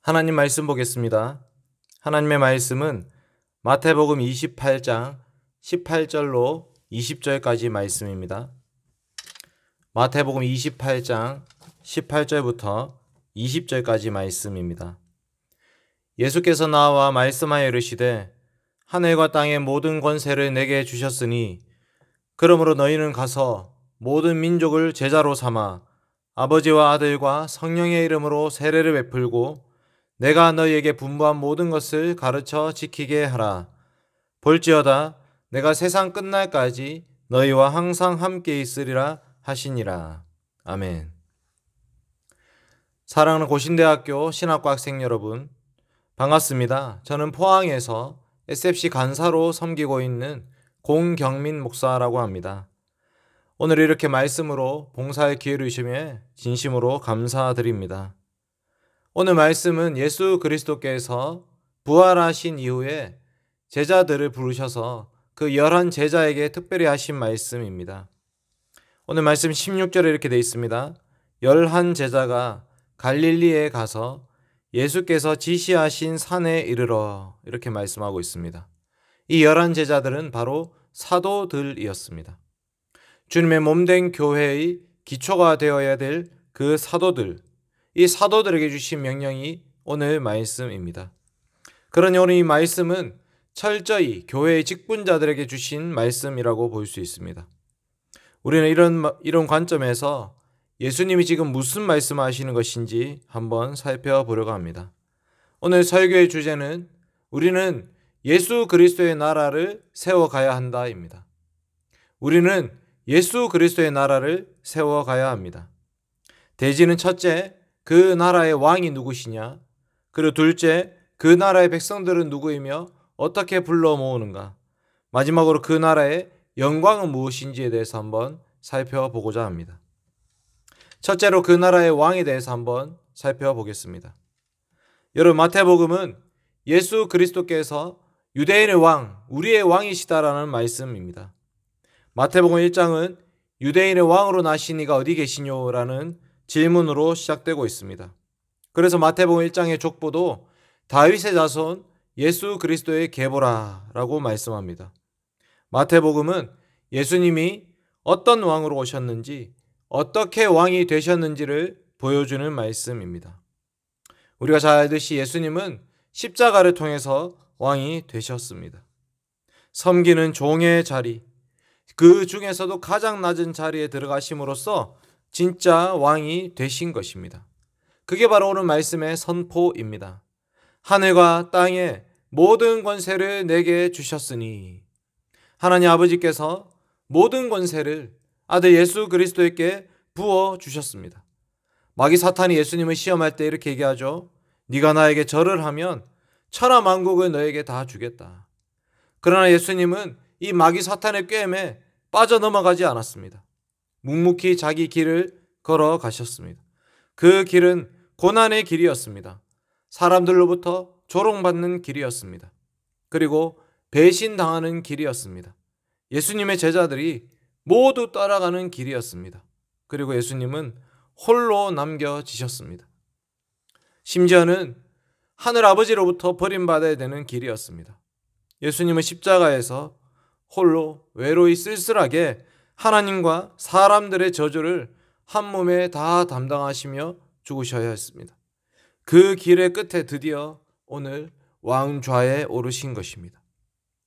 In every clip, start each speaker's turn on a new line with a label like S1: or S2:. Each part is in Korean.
S1: 하나님 말씀 보겠습니다. 하나님의 말씀은 마태복음 28장 18절로 20절까지 말씀입니다. 마태복음 28장 18절부터 20절까지 말씀입니다. 예수께서 나와 말씀하여 이르시되 하늘과 땅의 모든 권세를 내게 주셨으니 그러므로 너희는 가서 모든 민족을 제자로 삼아 아버지와 아들과 성령의 이름으로 세례를 베풀고 내가 너희에게 분부한 모든 것을 가르쳐 지키게 하라. 볼지어다 내가 세상 끝날까지 너희와 항상 함께 있으리라 하시니라. 아멘. 사랑하는 고신대학교 신학과 학생 여러분, 반갑습니다. 저는 포항에서 SFC 간사로 섬기고 있는 공경민 목사라고 합니다. 오늘 이렇게 말씀으로 봉사의 기회를 주시며 진심으로 감사드립니다. 오늘 말씀은 예수 그리스도께서 부활하신 이후에 제자들을 부르셔서 그 11 제자에게 특별히 하신 말씀입니다. 오늘 말씀 16절에 이렇게 되어 있습니다. 11 제자가 갈릴리에 가서 예수께서 지시하신 산에 이르러 이렇게 말씀하고 있습니다. 이 11 제자들은 바로 사도들이었습니다. 주님의 몸된 교회의 기초가 되어야 될 그 사도들, 이 사도들에게 주신 명령이 오늘 말씀입니다. 그러니 오늘 이 말씀은 철저히 교회의 직분자들에게 주신 말씀이라고 볼 수 있습니다. 우리는 이런 관점에서 예수님이 지금 무슨 말씀하시는 것인지 한번 살펴보려고 합니다. 오늘 설교의 주제는 우리는 예수 그리스도의 나라를 세워가야 한다입니다. 우리는 예수 그리스도의 나라를 세워가야 합니다. 대지는 첫째, 그 나라의 왕이 누구시냐? 그리고 둘째, 그 나라의 백성들은 누구이며 어떻게 불러 모으는가? 마지막으로 그 나라의 영광은 무엇인지에 대해서 한번 살펴보고자 합니다. 첫째로 그 나라의 왕에 대해서 한번 살펴보겠습니다. 여러분, 마태복음은 예수 그리스도께서 유대인의 왕, 우리의 왕이시다라는 말씀입니다. 마태복음 1장은 유대인의 왕으로 나신 이가 어디 계시뇨라는 질문으로 시작되고 있습니다. 그래서 마태복음 1장의 족보도 다윗의 자손 예수 그리스도의 계보라라고 말씀합니다. 마태복음은 예수님이 어떤 왕으로 오셨는지, 어떻게 왕이 되셨는지를 보여주는 말씀입니다. 우리가 잘 알듯이 예수님은 십자가를 통해서 왕이 되셨습니다. 섬기는 종의 자리, 그 중에서도 가장 낮은 자리에 들어가심으로써 진짜 왕이 되신 것입니다. 그게 바로 오늘 말씀의 선포입니다. 하늘과 땅의 모든 권세를 내게 주셨으니, 하나님 아버지께서 모든 권세를 아들 예수 그리스도에게 부어 주셨습니다. 마귀 사탄이 예수님을 시험할 때 이렇게 얘기하죠. 네가 나에게 절을 하면 천하 만국을 너에게 다 주겠다. 그러나 예수님은 이 마귀 사탄의 꾀임에 빠져넘어가지 않았습니다. 묵묵히 자기 길을 걸어가셨습니다. 그 길은 고난의 길이었습니다. 사람들로부터 조롱받는 길이었습니다. 그리고 배신당하는 길이었습니다. 예수님의 제자들이 모두 따라가는 길이었습니다. 그리고 예수님은 홀로 남겨지셨습니다. 심지어는 하늘 아버지로부터 버림받아야 되는 길이었습니다. 예수님은 십자가에서 홀로 외로이 쓸쓸하게 하나님과 사람들의 저주를 한 몸에 다 담당하시며 죽으셔야 했습니다. 그 길의 끝에 드디어 오늘 왕좌에 오르신 것입니다.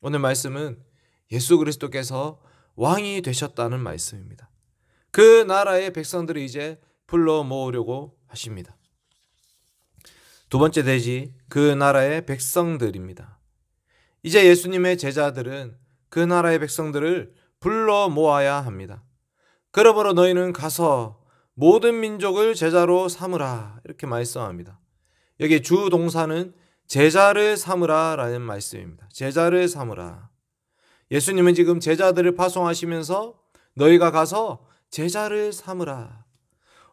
S1: 오늘 말씀은 예수 그리스도께서 왕이 되셨다는 말씀입니다. 그 나라의 백성들이 이제 불러 모으려고 하십니다. 두 번째 대지, 그 나라의 백성들입니다. 이제 예수님의 제자들은 그 나라의 백성들을 불러 모아야 합니다. 그러므로 너희는 가서 모든 민족을 제자로 삼으라 이렇게 말씀합니다. 여기 주 동사는 제자를 삼으라 라는 말씀입니다. 제자를 삼으라. 예수님은 지금 제자들을 파송하시면서 너희가 가서 제자를 삼으라.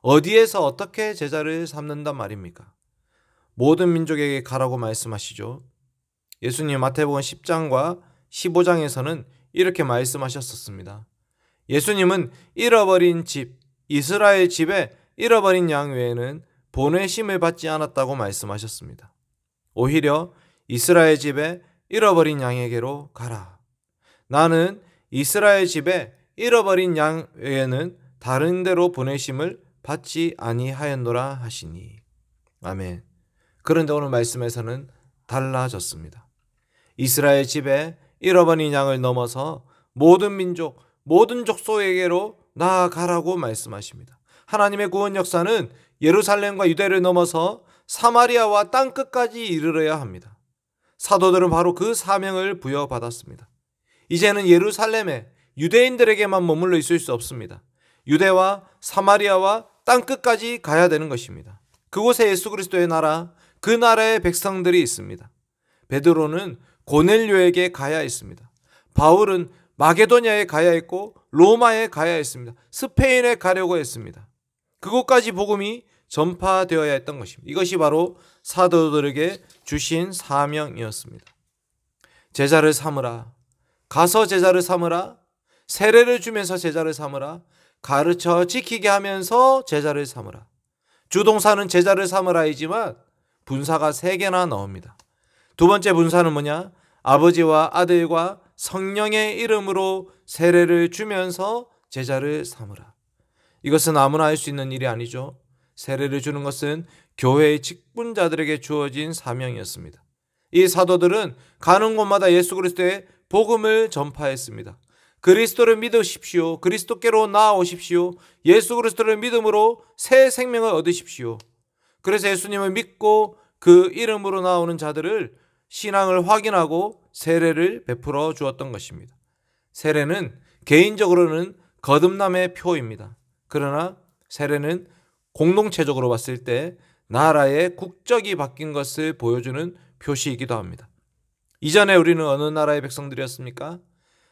S1: 어디에서 어떻게 제자를 삼는단 말입니까? 모든 민족에게 가라고 말씀하시죠. 예수님 마태복음 10장과 15장에서는 이렇게 말씀하셨었습니다. 예수님은 잃어버린 집, 이스라엘 집에 잃어버린 양 외에는 보내심을 받지 않았다고 말씀하셨습니다. 오히려 이스라엘 집에 잃어버린 양에게로 가라. 나는 이스라엘 집에 잃어버린 양 외에는 다른 데로 보내심을 받지 아니하였노라 하시니. 아멘. 그런데 오늘 말씀에서는 달라졌습니다. 이스라엘 집에 잃어버린 양을 넘어서 모든 민족, 모든 족속에게로 나아가라고 말씀하십니다. 하나님의 구원 역사는 예루살렘과 유대를 넘어서 사마리아와 땅끝까지 이르러야 합니다. 사도들은 바로 그 사명을 부여받았습니다. 이제는 예루살렘에 유대인들에게만 머물러 있을 수 없습니다. 유대와 사마리아와 땅끝까지 가야 되는 것입니다. 그곳에 예수 그리스도의 나라, 그 나라의 백성들이 있습니다. 베드로는 고넬료에게 가야 했습니다. 바울은 마게도냐에 가야 했고 로마에 가야 했습니다. 스페인에 가려고 했습니다. 그곳까지 복음이 전파되어야 했던 것입니다. 이것이 바로 사도들에게 주신 사명이었습니다. 제자를 삼으라. 가서 제자를 삼으라. 세례를 주면서 제자를 삼으라. 가르쳐 지키게 하면서 제자를 삼으라. 주동사는 제자를 삼으라이지만 분사가 3개나 나옵니다. 두 번째 분사는 뭐냐? 아버지와 아들과 성령의 이름으로 세례를 주면서 제자를 삼으라. 이것은 아무나 할 수 있는 일이 아니죠. 세례를 주는 것은 교회의 직분자들에게 주어진 사명이었습니다. 이 사도들은 가는 곳마다 예수 그리스도의 복음을 전파했습니다. 그리스도를 믿으십시오. 그리스도께로 나아오십시오. 예수 그리스도를 믿음으로 새 생명을 얻으십시오. 그래서 예수님을 믿고 그 이름으로 나오는 자들을 신앙을 확인하고 세례를 베풀어 주었던 것입니다. 세례는 개인적으로는 거듭남의 표입니다. 그러나 세례는 공동체적으로 봤을 때 나라의 국적이 바뀐 것을 보여주는 표시이기도 합니다. 이전에 우리는 어느 나라의 백성들이었습니까?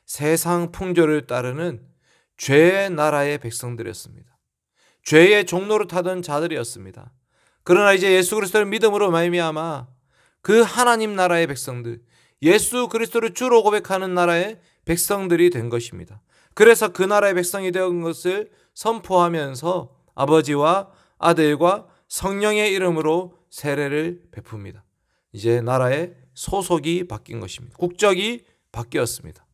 S1: 세상 풍조를 따르는 죄의 나라의 백성들이었습니다. 죄의 종로를 타던 자들이었습니다. 그러나 이제 예수 그리스도를 믿음으로 말미암아 그 하나님 나라의 백성들, 예수 그리스도를 주로 고백하는 나라의 백성들이 된 것입니다. 그래서 그 나라의 백성이 된 것을 선포하면서 아버지와 아들과 성령의 이름으로 세례를 베풉니다. 이제 나라의 소속이 바뀐 것입니다. 국적이 바뀌었습니다.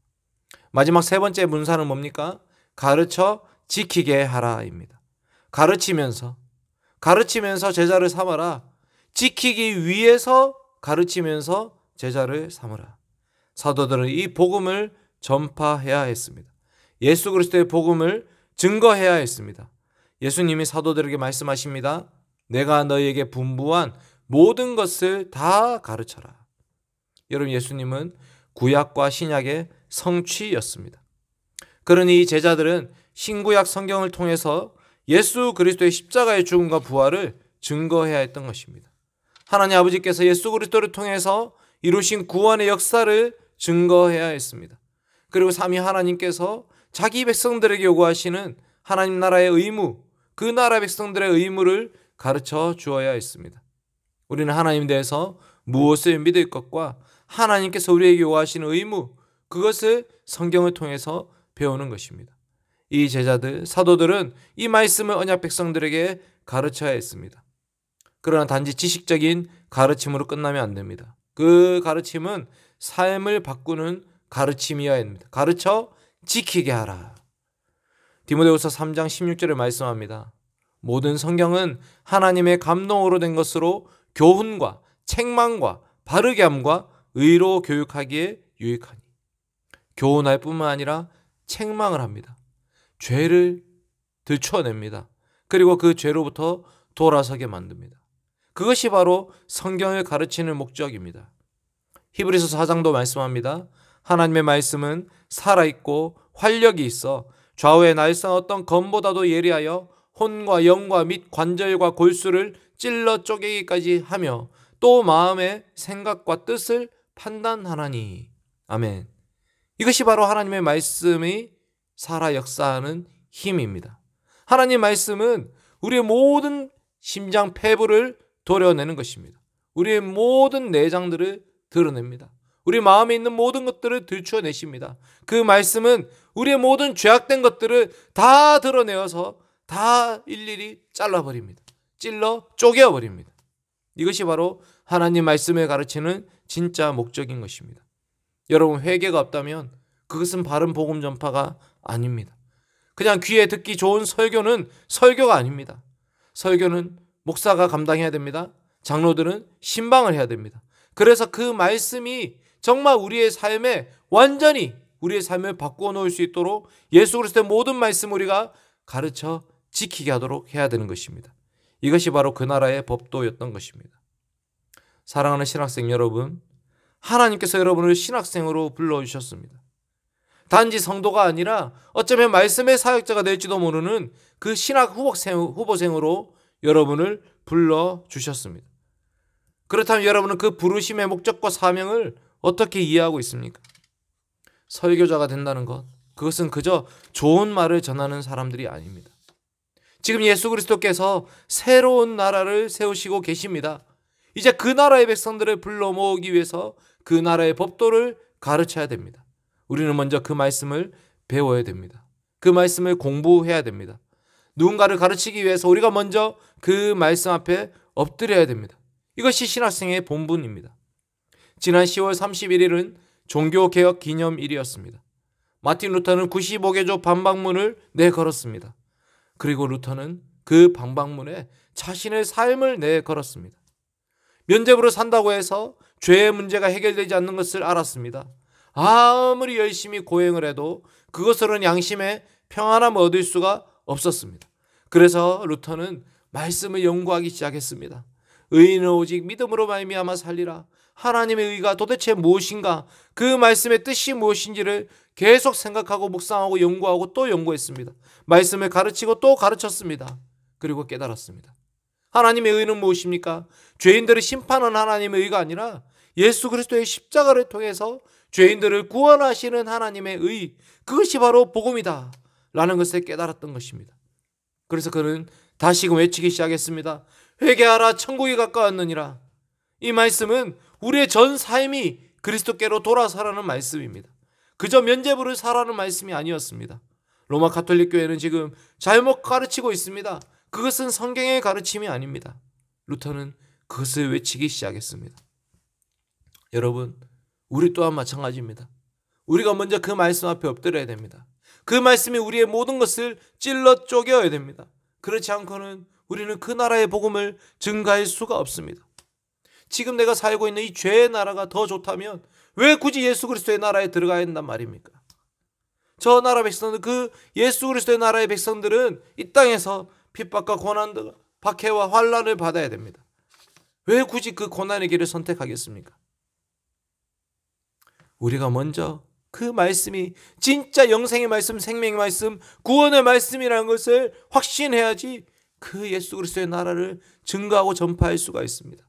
S1: 마지막 3번째 문사는 뭡니까? 가르쳐 지키게 하라입니다. 가르치면서 제자를 삼아라. 지키기 위해서 가르치면서 제자를 삼으라. 사도들은 이 복음을 전파해야 했습니다. 예수 그리스도의 복음을 증거해야 했습니다. 예수님이 사도들에게 말씀하십니다. 내가 너희에게 분부한 모든 것을 다 가르쳐라. 여러분, 예수님은 구약과 신약의 성취였습니다. 그러니 이 제자들은 신구약 성경을 통해서 예수 그리스도의 십자가의 죽음과 부활을 증거해야 했던 것입니다. 하나님 아버지께서 예수 그리스도를 통해서 이루신 구원의 역사를 증거해야 했습니다. 그리고 삼위 하나님께서 자기 백성들에게 요구하시는 하나님 나라의 의무, 그 나라 백성들의 의무를 가르쳐 주어야 했습니다. 우리는 하나님에 대해서 무엇을 믿을 것과 하나님께서 우리에게 요구하시는 의무, 그것을 성경을 통해서 배우는 것입니다. 이 제자들, 사도들은 이 말씀을 언약 백성들에게 가르쳐야 했습니다. 그러나 단지 지식적인 가르침으로 끝나면 안 됩니다. 그 가르침은 삶을 바꾸는 가르침이어야 합니다. 가르쳐 지키게 하라. 디모데후서 3장 16절에 말씀합니다. 모든 성경은 하나님의 감동으로 된 것으로 교훈과 책망과 바르게 함과 의로 교육하기에 유익하니. 교훈할 뿐만 아니라 책망을 합니다. 죄를 들춰냅니다. 그리고 그 죄로부터 돌아서게 만듭니다. 그것이 바로 성경을 가르치는 목적입니다. 히브리서 4장도 말씀합니다. 하나님의 말씀은 살아있고 활력이 있어 좌우에 날선 어떤 검보다도 예리하여 혼과 영과 및 관절과 골수를 찔러 쪼개기까지 하며 또 마음의 생각과 뜻을 판단하나니. 아멘. 이것이 바로 하나님의 말씀이 살아 역사하는 힘입니다. 하나님 말씀은 우리의 모든 심장 폐부를 도려내는 것입니다. 우리의 모든 내장들을 드러냅니다. 우리 마음에 있는 모든 것들을 들춰내십니다. 그 말씀은 우리의 모든 죄악된 것들을 다 드러내어서 다 일일이 잘라버립니다. 찔러 쪼개어버립니다. 이것이 바로 하나님 말씀을 가르치는 진짜 목적인 것입니다. 여러분, 회개가 없다면 그것은 바른 복음 전파가 아닙니다. 그냥 귀에 듣기 좋은 설교는 설교가 아닙니다. 설교는 목사가 감당해야 됩니다. 장로들은 신방을 해야 됩니다. 그래서 그 말씀이 정말 우리의 삶에 완전히 우리의 삶을 바꾸어 놓을 수 있도록 예수 그리스도의 모든 말씀 우리가 가르쳐 지키게 하도록 해야 되는 것입니다. 이것이 바로 그 나라의 법도였던 것입니다. 사랑하는 신학생 여러분, 하나님께서 여러분을 신학생으로 불러주셨습니다. 단지 성도가 아니라 어쩌면 말씀의 사역자가 될지도 모르는 그 신학 후보생으로 여러분을 불러주셨습니다. 그렇다면 여러분은 그 부르심의 목적과 사명을 어떻게 이해하고 있습니까? 설교자가 된다는 것, 그것은 그저 좋은 말을 전하는 사람들이 아닙니다. 지금 예수 그리스도께서 새로운 나라를 세우시고 계십니다. 이제 그 나라의 백성들을 불러 모으기 위해서 그 나라의 법도를 가르쳐야 됩니다. 우리는 먼저 그 말씀을 배워야 됩니다. 그 말씀을 공부해야 됩니다. 누군가를 가르치기 위해서 우리가 먼저 그 말씀 앞에 엎드려야 됩니다. 이것이 신학생의 본분입니다. 지난 10월 31일은 종교개혁 기념일이었습니다. 마틴 루터는 95개조 반박문을 내걸었습니다. 그리고 루터는 그 반박문에 자신의 삶을 내걸었습니다. 면죄부로 산다고 해서 죄의 문제가 해결되지 않는 것을 알았습니다. 아무리 열심히 고행을 해도 그것으로는 양심의 평안함을 얻을 수가 없었습니다. 그래서 루터는 말씀을 연구하기 시작했습니다. 의인은 오직 믿음으로 말미암아 살리라. 하나님의 의가 도대체 무엇인가? 그 말씀의 뜻이 무엇인지를 계속 생각하고 묵상하고 연구하고 또 연구했습니다. 말씀을 가르치고 또 가르쳤습니다. 그리고 깨달았습니다. 하나님의 의는 무엇입니까? 죄인들을 심판하는 하나님의 의가 아니라 예수 그리스도의 십자가를 통해서 죄인들을 구원하시는 하나님의 의, 그것이 바로 복음이다 라는 것을 깨달았던 것입니다. 그래서 그는 다시금 외치기 시작했습니다. 회개하라, 천국이 가까웠느니라. 이 말씀은 우리의 전 삶이 그리스도께로 돌아서라는 말씀입니다. 그저 면죄부를 사라는 말씀이 아니었습니다. 로마 가톨릭 교회는 지금 잘못 가르치고 있습니다. 그것은 성경의 가르침이 아닙니다. 루터는 그것을 외치기 시작했습니다. 여러분, 우리 또한 마찬가지입니다. 우리가 먼저 그 말씀 앞에 엎드려야 됩니다. 그 말씀이 우리의 모든 것을 찔러 쪼개어야 됩니다. 그렇지 않고는 우리는 그 나라의 복음을 증가할 수가 없습니다. 지금 내가 살고 있는 이 죄의 나라가 더 좋다면 왜 굳이 예수 그리스도의 나라에 들어가야 한단 말입니까? 저 나라 백성들, 그 예수 그리스도의 나라의 백성들은 이 땅에서 핍박과 고난과 박해와 환난을 받아야 됩니다. 왜 굳이 그 고난의 길을 선택하겠습니까? 우리가 먼저 그 말씀이 진짜 영생의 말씀, 생명의 말씀, 구원의 말씀이라는 것을 확신해야지 그 예수 그리스도의 나라를 증거하고 전파할 수가 있습니다.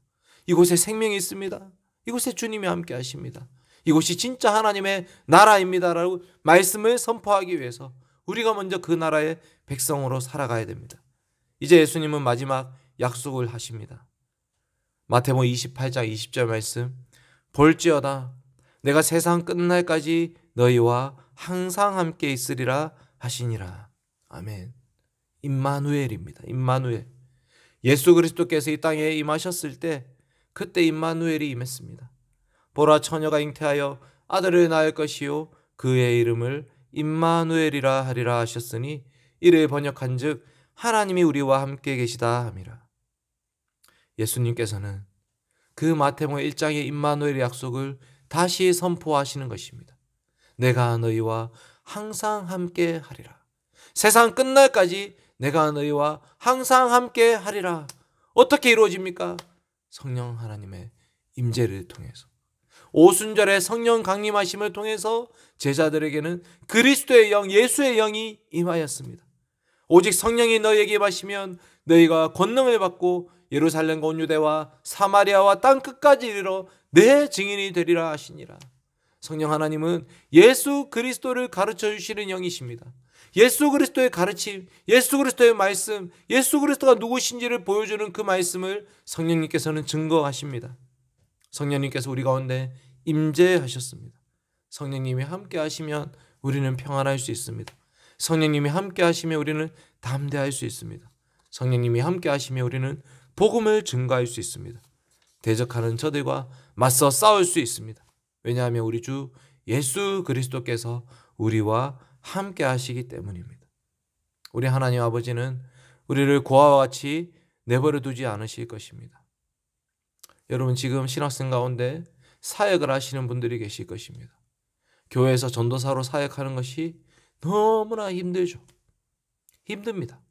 S1: 이곳에 생명이 있습니다. 이곳에 주님이 함께 하십니다. 이곳이 진짜 하나님의 나라입니다라고 말씀을 선포하기 위해서 우리가 먼저 그 나라의 백성으로 살아가야 됩니다. 이제 예수님은 마지막 약속을 하십니다. 마태복음 28장 20절 말씀, 볼지어다 내가 세상 끝날까지 너희와 항상 함께 있으리라 하시니라. 아멘. 임마누엘입니다. 임마누엘. 예수 그리스도께서 이 땅에 임하셨을 때 그때 임마누엘이 임했습니다. 보라, 처녀가 잉태하여 아들을 낳을 것이요 그의 이름을 임마누엘이라 하리라 하셨으니 이를 번역한즉 하나님이 우리와 함께 계시다 함이라. 예수님께서는 그 마태복음 1장의 임마누엘의 약속을 다시 선포하시는 것입니다. 내가 너희와 항상 함께 하리라. 세상 끝날까지 내가 너희와 항상 함께 하리라. 어떻게 이루어집니까? 성령 하나님의 임재를 통해서, 오순절에 성령 강림하심을 통해서 제자들에게는 그리스도의 영, 예수의 영이 임하였습니다. 오직 성령이 너희에게 임하시면 너희가 권능을 받고 예루살렘과 온 유대와 사마리아와 땅 끝까지 이르러 내 증인이 되리라 하시니라. 성령 하나님은 예수 그리스도를 가르쳐 주시는 영이십니다. 예수 그리스도의 가르침, 예수 그리스도의 말씀, 예수 그리스도가 누구신지를 보여주는 그 말씀을 성령님께서는 증거하십니다. 성령님께서 우리 가운데 임재하셨습니다. 성령님이 함께 하시면 우리는 평안할 수 있습니다. 성령님이 함께 하시면 우리는 담대할 수 있습니다. 성령님이 함께 하시며 우리는 복음을 증거할 수 있습니다. 대적하는 저들과 맞서 싸울 수 있습니다. 왜냐하면 우리 주 예수 그리스도께서 우리와 함께 하시기 때문입니다. 우리 하나님 아버지는 우리를 고아와 같이 내버려 두지 않으실 것입니다. 여러분, 지금 신학생 가운데 사역을 하시는 분들이 계실 것입니다. 교회에서 전도사로 사역하는 것이 너무나 힘들죠. 힘듭니다.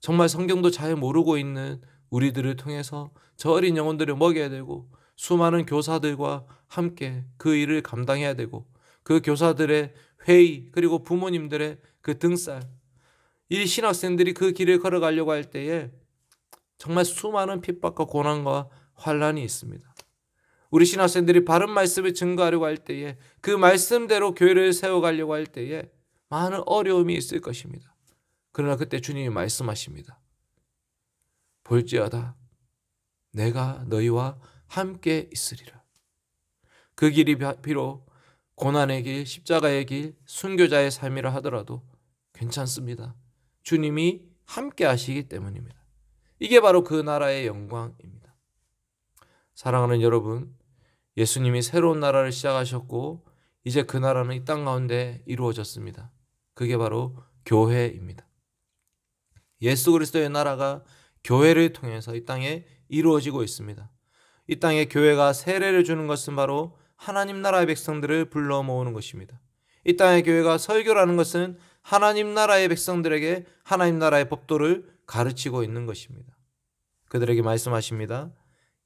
S1: 정말 성경도 잘 모르고 있는 우리들을 통해서 저 어린 영혼들을 먹여야 되고 수많은 교사들과 함께 그 일을 감당해야 되고 그 교사들의 회의 그리고 부모님들의 그 등살, 이 신학생들이 그 길을 걸어가려고 할 때에 정말 수많은 핍박과 고난과 환란이 있습니다. 우리 신학생들이 바른 말씀을 증거하려고 할 때에 그 말씀대로 교회를 세워가려고 할 때에 많은 어려움이 있을 것입니다. 그러나 그때 주님이 말씀하십니다. 볼지어다 내가 너희와 함께 있으리라. 그 길이 비록 고난의 길, 십자가의 길, 순교자의 삶이라 하더라도 괜찮습니다. 주님이 함께 하시기 때문입니다. 이게 바로 그 나라의 영광입니다. 사랑하는 여러분, 예수님이 새로운 나라를 시작하셨고 이제 그 나라는 이 땅 가운데 이루어졌습니다. 그게 바로 교회입니다. 예수 그리스도의 나라가 교회를 통해서 이 땅에 이루어지고 있습니다. 이 땅에 교회가 세례를 주는 것은 바로 하나님 나라의 백성들을 불러 모으는 것입니다. 이 땅의 교회가 설교라는 것은 하나님 나라의 백성들에게 하나님 나라의 법도를 가르치고 있는 것입니다. 그들에게 말씀하십니다.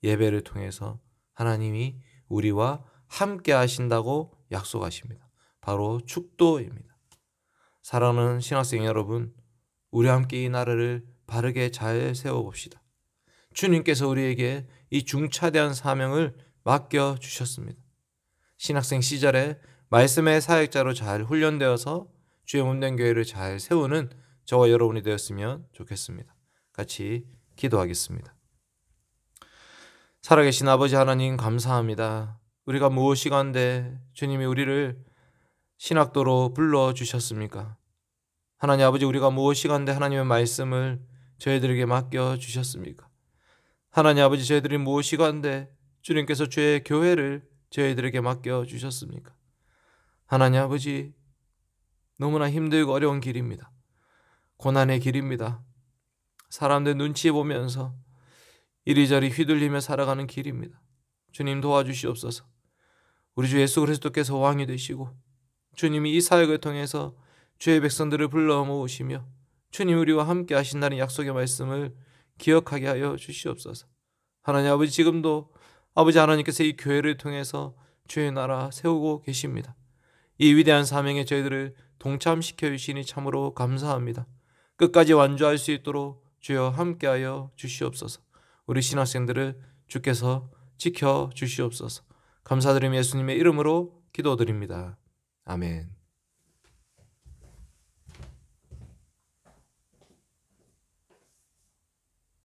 S1: 예배를 통해서 하나님이 우리와 함께 하신다고 약속하십니다. 바로 축도입니다. 사랑하는 신학생 여러분, 우리와 함께 이 나라를 바르게 잘 세워봅시다. 주님께서 우리에게 이 중차대한 사명을 맡겨주셨습니다. 신학생 시절에 말씀의 사역자로 잘 훈련되어서 주의 몸된 교회를 잘 세우는 저와 여러분이 되었으면 좋겠습니다. 같이 기도하겠습니다. 살아계신 아버지 하나님 감사합니다. 우리가 무엇이간데 주님이 우리를 신학도로 불러주셨습니까? 하나님 아버지, 우리가 무엇이간데 하나님의 말씀을 저희들에게 맡겨주셨습니까? 하나님 아버지, 저희들이 무엇이간데 주님께서 주의 교회를 저희들에게 맡겨주셨습니까? 하나님 아버지, 너무나 힘들고 어려운 길입니다. 고난의 길입니다. 사람들 눈치 보면서 이리저리 휘둘리며 살아가는 길입니다. 주님 도와주시옵소서. 우리 주 예수 그리스도께서 왕이 되시고 주님이 이 사역을 통해서 주의 백성들을 불러 모으시며 주님 우리와 함께 하신다는 약속의 말씀을 기억하게 하여 주시옵소서. 하나님 아버지, 지금도 아버지 하나님께서 이 교회를 통해서 주의 나라 세우고 계십니다. 이 위대한 사명에 저희들을 동참시켜 주시니 참으로 감사합니다. 끝까지 완주할 수 있도록 주여 함께하여 주시옵소서. 우리 신학생들을 주께서 지켜 주시옵소서. 감사드리며 예수님의 이름으로 기도드립니다. 아멘.